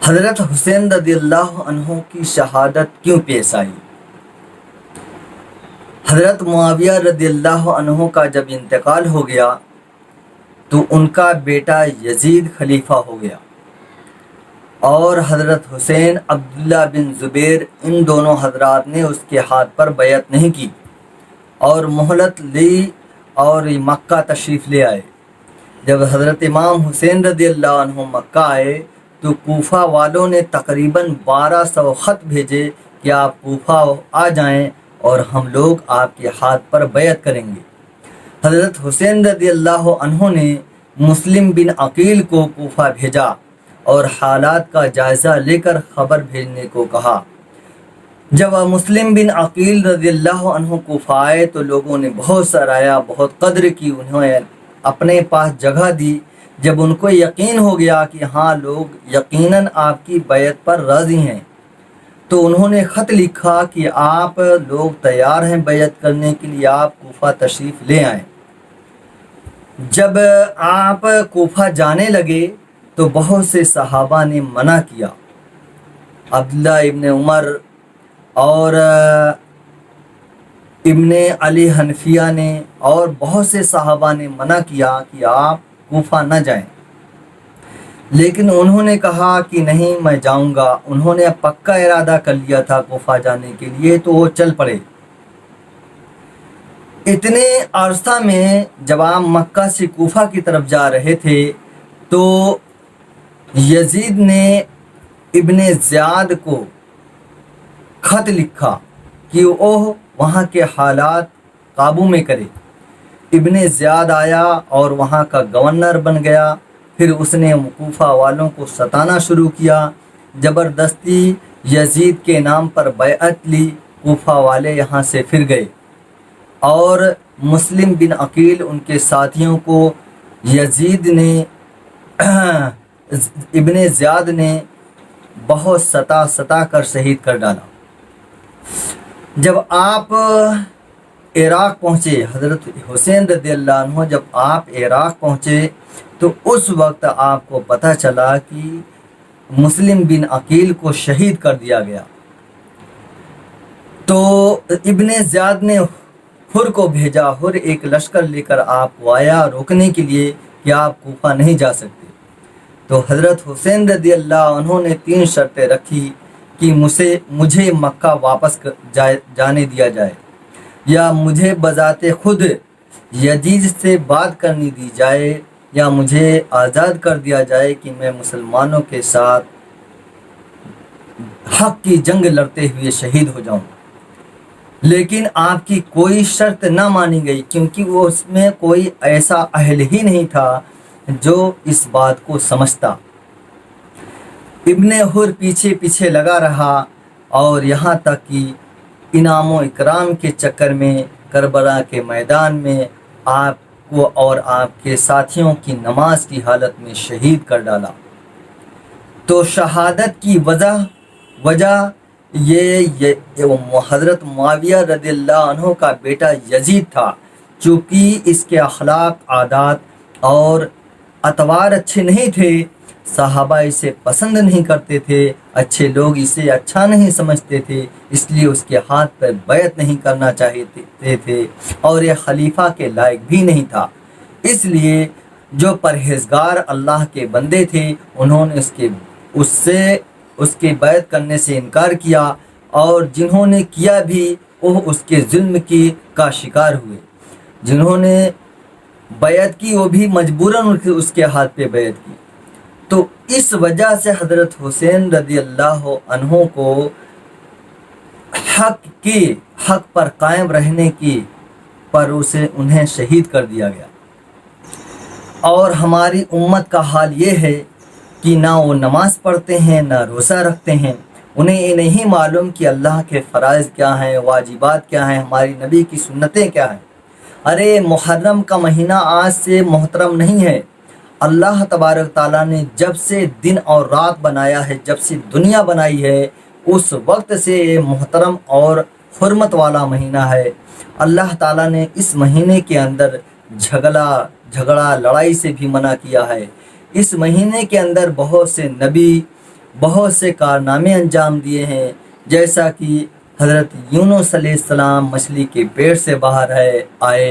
حضرت حسین رضی اللہ عنہ کی شہادت کیوں پیش آئی؟ حضرت معاویہ رضی اللہ عنہ کا جب انتقال ہو گیا تو ان کا بیٹا یزید خلیفہ ہو گیا، اور حضرت حسین عبداللہ بن زبیر ان دونوں حضرات نے اس کے ہاتھ پر بیعت نہیں کی اور مہلت لی اور مکہ تشریف لے آئے۔ جب حضرت امام حسین رضی اللہ عنہ مکہ آئے تو کوفہ والوں نے تقریباً 1200 خط بھیجے کہ آپ کوفہ آ جائیں اور ہم لوگ آپ کے ہاتھ پر بیعت کریں گے۔ حضرت حسین رضی اللہ عنہ نے مسلم بن عقیل کو کوفہ بھیجا اور حالات کا جائزہ لے کر خبر بھیجنے کو کہا۔ جب مسلم بن عقیل رضی اللہ عنہ کوفہ آئے تو لوگوں نے بہت سراہا، بہت قدر کی، انہوں نے اپنے پاس جگہ دی۔ جب ان کو یقین ہو گیا کہ ہاں لوگ یقیناً آپ کی بیعت پر راضی ہیں تو انہوں نے خط لکھا کہ آپ لوگ تیار ہیں بیعت کرنے کے لیے، آپ کوفہ تشریف لے آئیں۔ جب آپ کوفہ جانے لگے تو بہت سے صحابہ نے منع کیا۔ عبداللہ ابن عمر اور ابن علی حنفیہ نے اور بہت سے صحابہ نے منع کیا کہ آپ کوفہ نہ جائیں، لیکن انہوں نے کہا کہ نہیں میں جاؤں گا۔ انہوں نے پکا ارادہ کر لیا تھا کوفہ جانے کے لیے، تو وہ چل پڑے۔ اتنے عرصہ میں جب آپ مکہ سے کوفہ کی طرف جا رہے تھے تو یزید نے ابن زیاد کو خط لکھا کہ وہ وہاں کے حالات قابو میں کرے۔ ابن زیاد آیا اور وہاں کا گورنر بن گیا۔ پھر اس نے کوفہ والوں کو ستانا شروع کیا، زبردستی یزید کے نام پر بیعت لی۔ کوفہ والے یہاں سے پھر گئے اور مسلم بن عقیل ان کے ساتھیوں کو یزید نے ابن زیاد نے بہت ستا کر شہید کر ڈالا۔ جب آپ عراق پہنچے، حضرت حسین رضی اللہ عنہ جب آپ عراق پہنچے تو اس وقت آپ کو پتہ چلا کہ مسلم بن عقیل کو شہید کر دیا گیا۔ تو ابن زیاد نے حر کو بھیجا، حر ایک لشکر لے کر آپ کو آیا روکنے کے لیے کہ آپ کوفہ نہیں جا سکتے۔ تو حضرت حسین رضی اللہ عنہ نے 3 شرطیں رکھی کہ مجھے مکہ واپس جانے دیا جائے، یا مجھے بذات خود یزید سے بات کرنی دی جائے، یا مجھے آزاد کر دیا جائے کہ میں مسلمانوں کے ساتھ حق کی جنگ لڑتے ہوئے شہید ہو جاؤں۔ لیکن آپ کی کوئی شرط نہ مانی گئی، کیونکہ وہ اس میں کوئی ایسا اہل ہی نہیں تھا جو اس بات کو سمجھتا۔ ابن حر پیچھے پیچھے لگا رہا اور یہاں تک کہ انعام و اکرام کے چکر میں کربلا کے میدان میں آپ کو اور آپ کے ساتھیوں کی نماز کی حالت میں شہید کر ڈالا۔ تو شہادت کی وجہ یہ حضرت معاویہ رضی اللہ عنہ کا بیٹا یزید تھا، چونکہ اس کے اخلاق، عادات اور اطوار اچھے نہیں تھے۔ صحابہ اسے پسند نہیں کرتے تھے، اچھے لوگ اسے اچھا نہیں سمجھتے تھے، اس لیے اس کے ہاتھ پر بیعت نہیں کرنا چاہتے تھے، اور یہ خلیفہ کے لائق بھی نہیں تھا۔ اس لیے جو پرہیزگار اللہ کے بندے تھے انہوں نے اس کے بیعت کرنے سے انکار کیا، اور جنہوں نے کیا بھی وہ اس کے ظلم کا شکار ہوئے۔ جنہوں نے بیعت کی وہ بھی مجبوراً اس کے ہاتھ پہ بیعت کی۔ تو اس وجہ سے حضرت حسین رضی اللہ عنہ کو حق پر قائم رہنے کی پر انہیں شہید کر دیا گیا۔ اور ہماری امت کا حال یہ ہے کہ نہ وہ نماز پڑھتے ہیں، نہ روزہ رکھتے ہیں، انہیں یہ نہیں معلوم کہ اللہ کے فرائض کیا ہیں، واجبات کیا ہیں، ہماری نبی کی سنتیں کیا ہیں۔ ارے محرم کا مہینہ آج سے محترم نہیں ہے۔ اللہ تبارک تعالیٰ نے جب سے دن اور رات بنایا ہے، جب سے دنیا بنائی ہے، اس وقت سے یہ محترم اور حرمت والا مہینہ ہے۔ اللہ تعالیٰ نے اس مہینے کے اندر جھگڑا لڑائی سے بھی منع کیا ہے۔ اس مہینے کے اندر بہت سے نبی بہت سے کارنامے انجام دیے ہیں، جیسا کہ حضرت یونس علیہ السلام مچھلی کے پیٹ سے باہر آئے،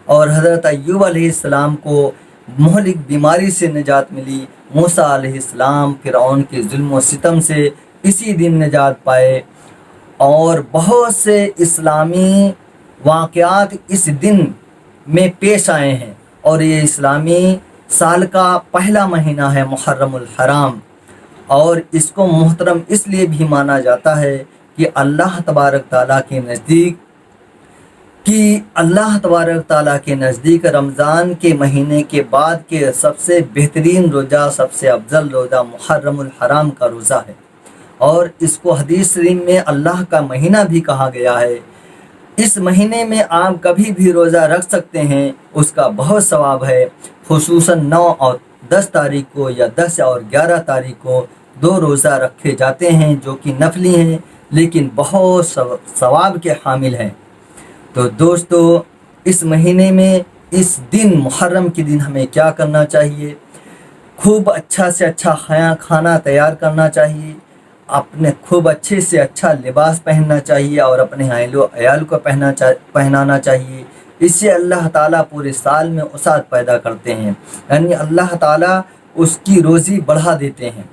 اور حضرت ایوب علیہ السلام کو مہلک بیماری سے نجات ملی، موسیٰ علیہ السلام فرعون کے ظلم و ستم سے اسی دن نجات پائے، اور بہت سے اسلامی واقعات اس دن میں پیش آئے ہیں۔ اور یہ اسلامی سال کا پہلا مہینہ ہے محرم الحرام، اور اس کو محترم اس لیے بھی مانا جاتا ہے کہ اللہ تبارک تعالیٰ کے نزدیک رمضان کے مہینے کے بعد کے سب سے بہترین روزہ، سب سے افضل روزہ محرم الحرام کا روزہ ہے، اور اس کو حدیث شریف میں اللہ کا مہینہ بھی کہا گیا ہے۔ اس مہینے میں آپ کبھی بھی روزہ رکھ سکتے ہیں، اس کا بہت ثواب ہے، خصوصاً 9 اور 10 تاریخ کو یا 10 اور 11 تاریخ کو 2 روزہ رکھے جاتے ہیں جو کہ نفلی ہیں لیکن بہت ثواب کے حامل ہیں۔ تو دوستو، اس مہینے میں اس دن محرم کے دن ہمیں کیا کرنا چاہیے؟ خوب اچھا سے اچھا کھانا تیار کرنا چاہیے، اپنے خوب اچھے سے اچھا لباس پہننا چاہیے، اور اپنے اہل و عیال کو پہنانا چاہیے۔ اس سے اللہ تعالیٰ پورے سال میں وسعت پیدا کرتے ہیں، یعنی اللہ تعالیٰ اس کی روزی بڑھا دیتے ہیں۔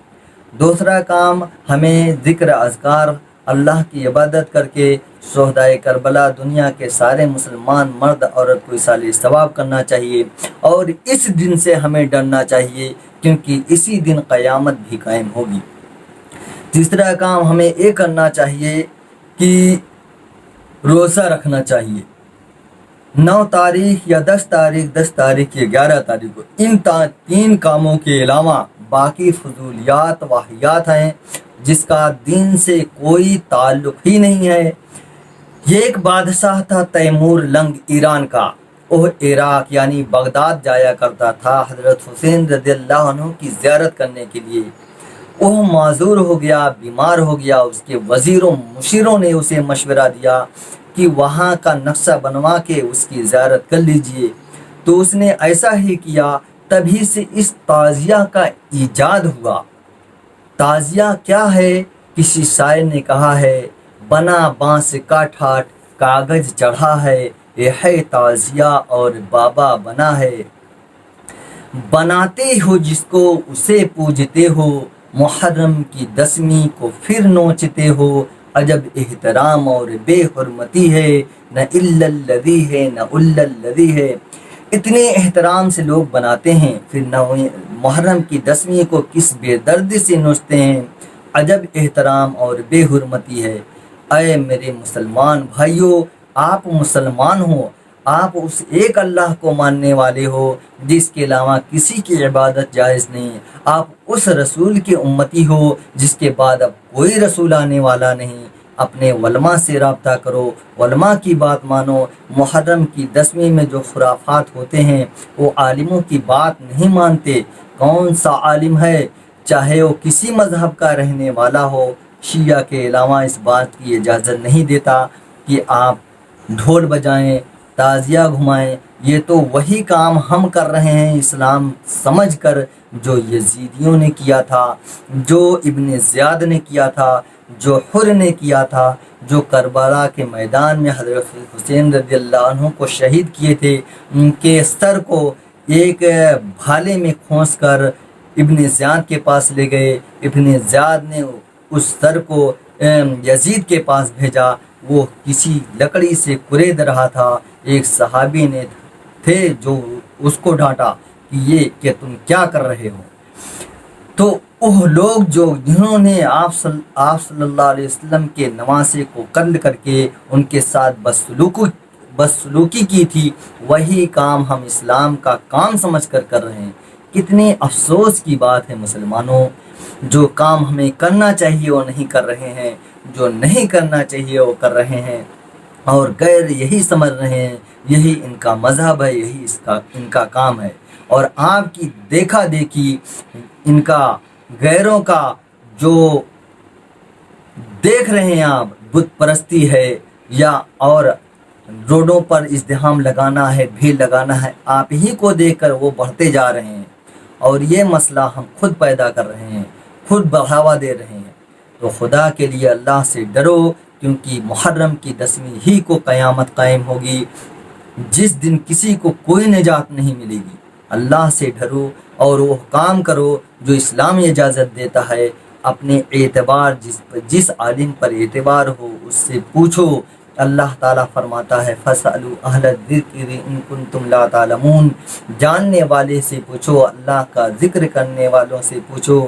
دوسرا کام، ہمیں ذکر اذکار، اللہ کی عبادت کر کے شہدائے کربلا، دنیا کے سارے مسلمان مرد عورت کو ایصال ثواب کرنا چاہیے، اور اس دن سے ہمیں ڈرنا چاہیے کیونکہ اسی دن قیامت بھی قائم ہوگی۔ تیسرا کام ہمیں یہ کرنا چاہیے کہ روزہ رکھنا چاہیے 9 تاریخ یا 10 تاریخ یا 11 تاریخ کو۔ ان 3 کاموں کے علاوہ باقی فضولیات واہیات ہیں جس کا دین سے کوئی تعلق ہی نہیں ہے۔ یہ ایک بادشاہ تھا تیمور لنگ ایران کا، وہ عراق یعنی بغداد جایا کرتا تھا حضرت حسین رضی اللہ عنہ کی زیارت کرنے کے لیے۔ وہ معذور ہو گیا، بیمار ہو گیا، اس کے وزیروں مشیروں نے اسے مشورہ دیا کہ وہاں کا نقشہ بنوا کے اس کی زیارت کر لیجئے، تو اس نے ایسا ہی کیا۔ تبھی سے اس تعزیہ کا ایجاد ہوا۔ تعزیہ کیا ہے؟ کسی شاعر نے کہا ہے، بنا بانس کا ٹھاٹ کاغذ چڑھا ہے، یہ ہے تعزیہ اور بابا بنا ہے۔ بناتے ہو جس کو اسے پوجتے ہو، محرم کی 10ویں کو پھر نوچتے ہو، عجب احترام اور بے حرمتی ہے، نہ الا الذی ہے نہ الا الذی ہے۔ اتنے احترام سے لوگ بناتے ہیں، پھر محرم کی 10ویں کو کس بے دردی سے نوچتے ہیں، عجب احترام اور بے حرمتی ہے۔ اے میرے مسلمان بھائیو، آپ مسلمان ہو، آپ اس ایک اللہ کو ماننے والے ہو جس کے علاوہ کسی کی عبادت جائز نہیں، آپ اس رسول کی امتی ہو جس کے بعد اب کوئی رسول آنے والا نہیں۔ اپنے علماء سے رابطہ کرو، علماء کی بات مانو۔ محرم کی 10ویں میں جو خرافات ہوتے ہیں وہ عالموں کی بات نہیں مانتے۔ کون سا عالم ہے، چاہے وہ کسی مذہب کا رہنے والا ہو، شیعہ کے علاوہ اس بات کی اجازت نہیں دیتا کہ آپ ڈھول بجائیں، تعزیہ گھمائیں۔ یہ تو وہی کام ہم کر رہے ہیں اسلام سمجھ کر، جو یزیدیوں نے کیا تھا، جو ابن زیاد نے کیا تھا، جو حر نے کیا تھا، جو کربلا کے میدان میں حضرت حسین رضی اللہ عنہ کو شہید کیے تھے۔ ان کے سر کو ایک بھالے میں کھونس کر ابن زیاد کے پاس لے گئے، ابن زیاد نے اس سر کو یزید کے پاس بھیجا، وہ کسی لکڑی سے کورید رہا تھا۔ ایک صحابی نے تھے جو اس کو ڈانٹا کہ تم کیا کر رہے ہو؟ تو وہ لوگ جنہوں نے آپ صلی اللہ علیہ وسلم کے نواسے کو قتل کر کے ان کے ساتھ بدسلوکی کی تھی، وہی کام ہم اسلام کا کام سمجھ کر رہے ہیں۔ کتنے افسوس کی بات ہے مسلمانوں، جو کام ہمیں کرنا چاہیے وہ نہیں کر رہے ہیں، جو نہیں کرنا چاہیے وہ کر رہے ہیں، اور غیر یہی سمجھ رہے ہیں یہی ان کا مذہب ہے، یہی ان کا کام ہے۔ اور آپ کی دیکھا دیکھی ان کا غیروں کا جو دیکھ رہے ہیں آپ، بت پرستی ہے یا اور روڈوں پر ازدحام لگانا ہے، بھیڑ لگانا ہے، آپ ہی کو دیکھ کر وہ بڑھتے جا رہے ہیں، اور یہ مسئلہ ہم خود پیدا کر رہے ہیں، خود بڑھاوا دے رہے ہیں۔ تو خدا کے لیے اللہ سے ڈرو، کیونکہ محرم کی 10ویں ہی کو قیامت قائم ہوگی، جس دن کسی کو کوئی نجات نہیں ملے گی۔ اللہ سے ڈرو اور وہ کام کرو جو اسلام اجازت دیتا ہے۔ اپنے اعتبار جس عالم پر اعتبار ہو اس سے پوچھو۔ اللہ تعالیٰ فرماتا ہے فَاسْأَلُوا أَهْلَ الذِّكْرِ إِن كُنتُمْ لَا تَعْلَمُونَ، جاننے والے سے پوچھو، اللہ کا ذکر کرنے والوں سے پوچھو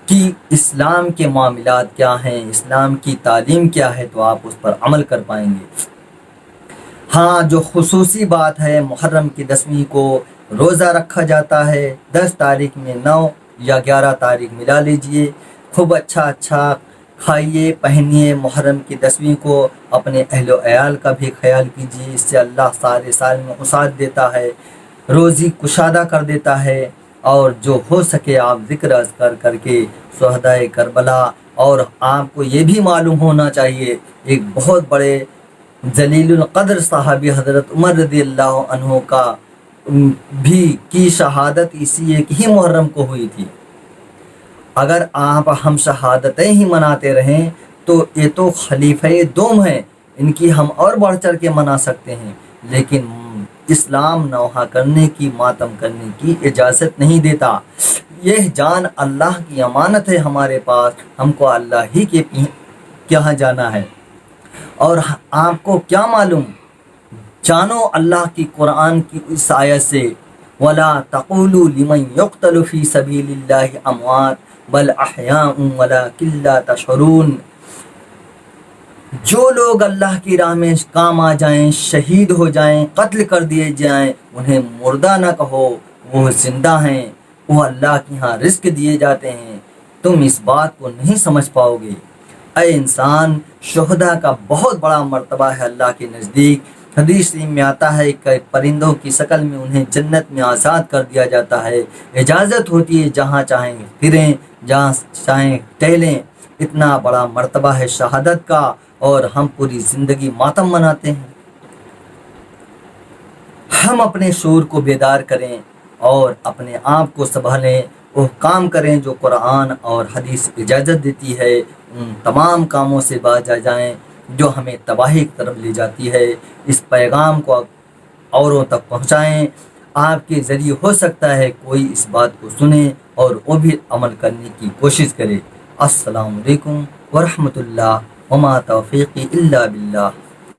کہ اسلام کے معاملات کیا ہیں، اسلام کی تعلیم کیا ہے، تو آپ اس پر عمل کر پائیں گے۔ ہاں، جو خصوصی بات ہے، محرم کی 10ویں کو روزہ رکھا جاتا ہے۔ 10 تاریخ میں 9 یا 11 تاریخ ملا لیجئے، خوب اچھا کھائیے پہنیے۔ محرم کی 10ویں کو اپنے اہل و عیال کا بھی خیال کیجیے، اس سے اللہ سارے سال میں وسعت دیتا ہے، روزی کشادہ کر دیتا ہے۔ اور جو ہو سکے آپ ذکر اذکار کر کے شہدائے کربلا، اور آپ کو یہ بھی معلوم ہونا چاہیے ایک بہت بڑے جلیل القدر صحابی حضرت عمر رضی اللہ عنہ کا بھی کی شہادت اسی ایک ہی محرم کو ہوئی تھی۔ اگر آپ ہم شہادتیں ہی مناتے رہیں تو یہ تو خلیفہ دوم ہیں، ان کی ہم اور بڑھ چڑھ کے منا سکتے ہیں، لیکن اسلام نوحہ کرنے کی، ماتم کرنے کی اجازت نہیں دیتا۔ یہ جان اللہ کی امانت ہے ہمارے پاس، ہم کو اللہ ہی کے کہاں جانا ہے۔ اور آپ کو کیا معلوم، جانو اللہ کی قرآن کی اس آیت سے وَلَا تَقُولُوا لِمَنْ يُقْتَلُ فِي سَبِيلِ اللَّهِ أَمْوَاتٌ بَلْ أَحْيَاءٌ وَلَكِنْ لَا تَشْعُرُونَ، جو لوگ اللہ کی راہ میں کام آ جائیں، شہید ہو جائیں، قتل کر دیے جائیں، انہیں مردہ نہ کہو، وہ زندہ ہیں، وہ اللہ کے ہاں رزق دیے جاتے ہیں، تم اس بات کو نہیں سمجھ پاؤ گے۔ اے انسان، شہداء کا بہت بڑا مرتبہ ہے اللہ کے نزدیک۔ حدیث میں آتا ہے کہ پرندوں کی شکل میں انہیں جنت میں آزاد کر دیا جاتا ہے، اجازت ہوتی ہے جہاں چاہیں پھریں، جہاں چاہیں ٹہلیں۔ اتنا بڑا مرتبہ ہے شہادت کا، اور ہم پوری زندگی ماتم مناتے ہیں۔ ہم اپنے شعور کو بیدار کریں اور اپنے آپ کو سنبھالیں، وہ کام کریں جو قرآن اور حدیث اجازت دیتی ہے، ان تمام کاموں سے باز آ جائیں جو ہمیں تباہی کی طرف لے جاتی ہے۔ اس پیغام کو اوروں تک پہنچائیں، آپ کے ذریعے ہو سکتا ہے کوئی اس بات کو سنے اور وہ بھی عمل کرنے کی کوشش کرے۔ السلام علیکم ورحمۃ اللہ، وما توفیقی الا باللہ۔